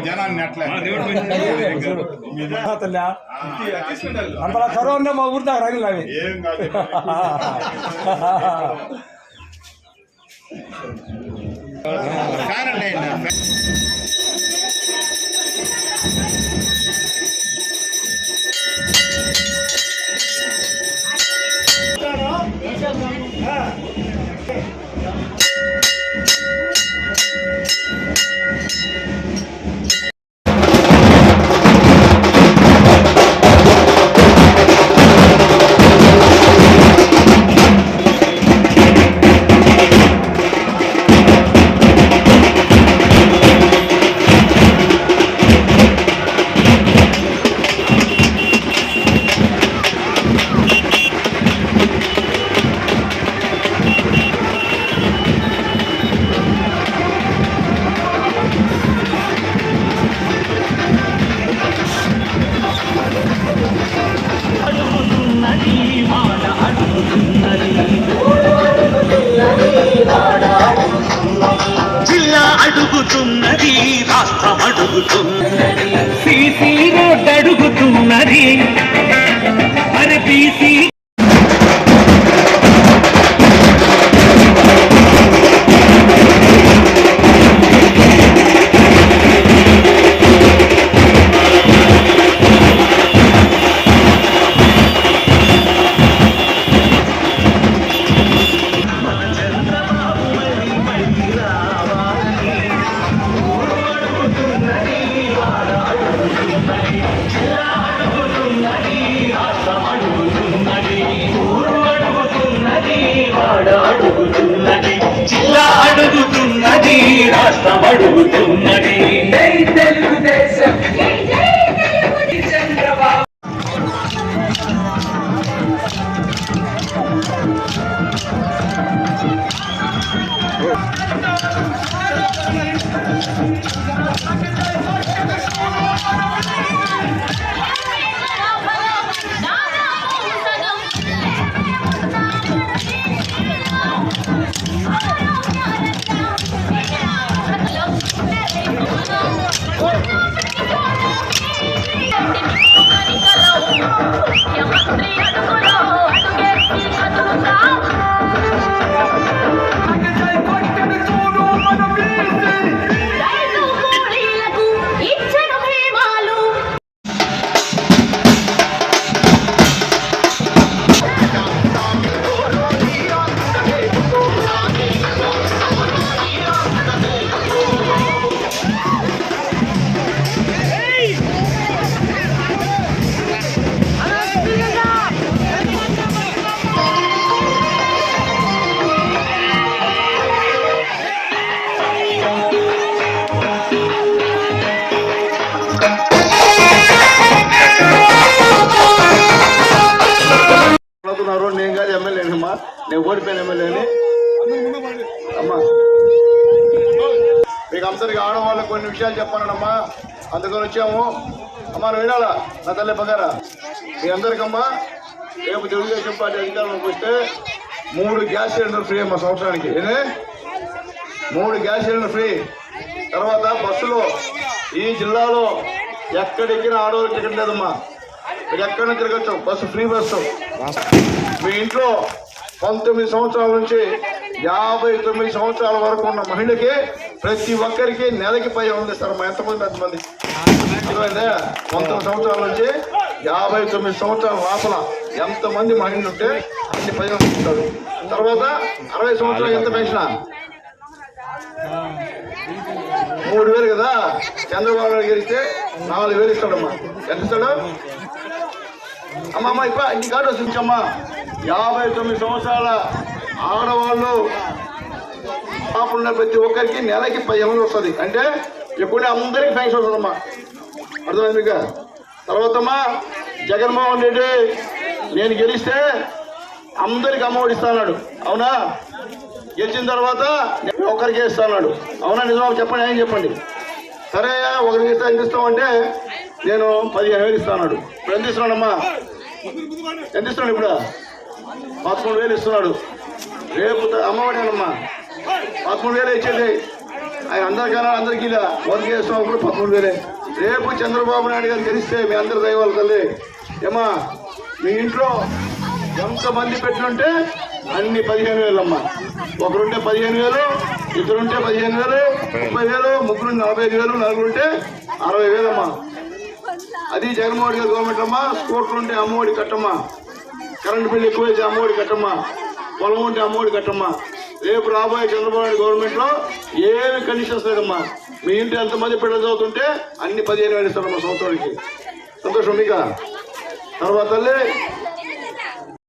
జనాన్ని అట్లా అంతలా చొరవ ఉండే మా ఊరి దాకా రైలు అవి ఏం కాదు. జిల్లా అడుగుతున్నది, రాష్ట్రం అడుగుతున్నది, సీసీ రోడ్ అడుగుతున్నది, మరి బీసీ అడుగుతున్నది, జిల్లా అడుగుతున్నది, రాష్ట్రం అడుగుతున్నది. తెలుగుదేశం చంద్రబాబు నేను కాదు ఎమ్మెల్యేనమ్మా, నేను ఓడిపోయిన ఎమ్మెల్యేని అమ్మా. మీకు అందరికి ఆడవాళ్ళకి కొన్ని విషయాలు చెప్పానమ్మా, అందుకని వచ్చాము అమ్మా. నువ్వు వినాలా నా తల్లి పగారా మీ అందరికమ్మా. రేపు తెలుగుదేశం పార్టీ అధికారంలోకి వస్తే 3 గ్యాస్ సిలిండర్ ఫ్రీ అమ్మా సంవత్సరానికి. 3 గ్యాస్ సిలిండర్ ఫ్రీ. తర్వాత బస్సులో ఈ జిల్లాలో ఎక్కడెక్కిన ఆడవాళ్ళకి టికెట్ లేదమ్మా, మీరు ఎక్కడైనా తిరగచ్చు, బస్సు ఫ్రీ బస్సు. మీ ఇంట్లో 19 సంవత్సరాల నుంచి 59 సంవత్సరాల వరకు ఉన్న మహిళకి ప్రతి ఒక్కరికి నెలకి పై అందిస్తారమ్మా. ఎంతమంది? అంతమంది. 19 సంవత్సరాల నుంచి 59 సంవత్సరాల లోపల ఎంతమంది మహిళలు ఉంటే అన్ని పై అందిస్తారు. తర్వాత 60 సంవత్సరాలు ఎంత పెన్షన్? 3000 కదా. చంద్రబాబు నాయుడు గెలిస్తే 4000 ఇస్తాడమ్మా. ఎంత ఇస్తాడు అమ్మమ్మ? ఇప్పుడు ఈ కార్డు వస్తుందమ్మా. 59 సంవత్సరాల ఆడవాళ్ళు పాపున్న ప్రతి ఒక్కరికి నెలకి 10,000 వస్తుంది. అంటే ఇప్పుడు అందరికి పెన్షన్ వస్తుందమ్మా. అర్థమైంది మీకు? తర్వాత అమ్మా, జగన్మోహన్ రెడ్డి నేను గెలిస్తే అందరికి అమ్మఒడి ఇస్తాడు. అవునా? గెలిచిన తర్వాత ఒకరికి ఇస్తాడు. అవునా? నిజమా? చెప్పండి, ఏం చెప్పండి. సరే ఒకరికి ఇస్తా ఎంత ఇస్తామంటే నేను 15,000 ఇస్తాడు. ఇప్పుడు ఎంత ఇస్తున్నాడమ్మా? ఎంత ఇస్తున్నాడు? ఇప్పుడు 13,000 ఇస్తున్నాడు. రేపు అమ్మఒడేనమ్మా 13,000 ఇచ్చేది. ఆయన అందరికన్నా అందరికీ ఇలా వర్క్ చేస్తున్నా కూడా 13,000. రేపు చంద్రబాబు నాయుడు గారు గెలిస్తే మీ అందరి దయవాళ్ళ తల్లి ఏమా మీ ఇంట్లో ఎంతమంది పెట్టినుంటే అన్ని 15,000 అమ్మా. ఒకరుంటే 15,000, ఇద్దరుంటే 15,000, 30,000, ముగ్గురు 45,000, నలుగురుంటే 60,000 అమ్మా. అది జగన్మోహన్ గారి గవర్నమెంట్ అమ్మా. స్కూటర్లు ఉంటే అమ్మఒడి కట్టమ్మా, కరెంటు బిల్లు ఎక్కువైతే అమ్మఒడి కట్టమ్మా, పొలం ఉంటే అమ్మఒడి కట్టమ్మా. రేపు రాబోయే చంద్రబాబు నాయుడు గవర్నమెంట్ లో ఏమి కండిషన్స్ లేదమ్మా. మీ ఇంటి ఎంతమంది పిల్లలు చదువుతుంటే అన్ని 15,000 ఇస్తారమ్మా సంవత్సరానికి. సంతోషం మీక. తర్వాత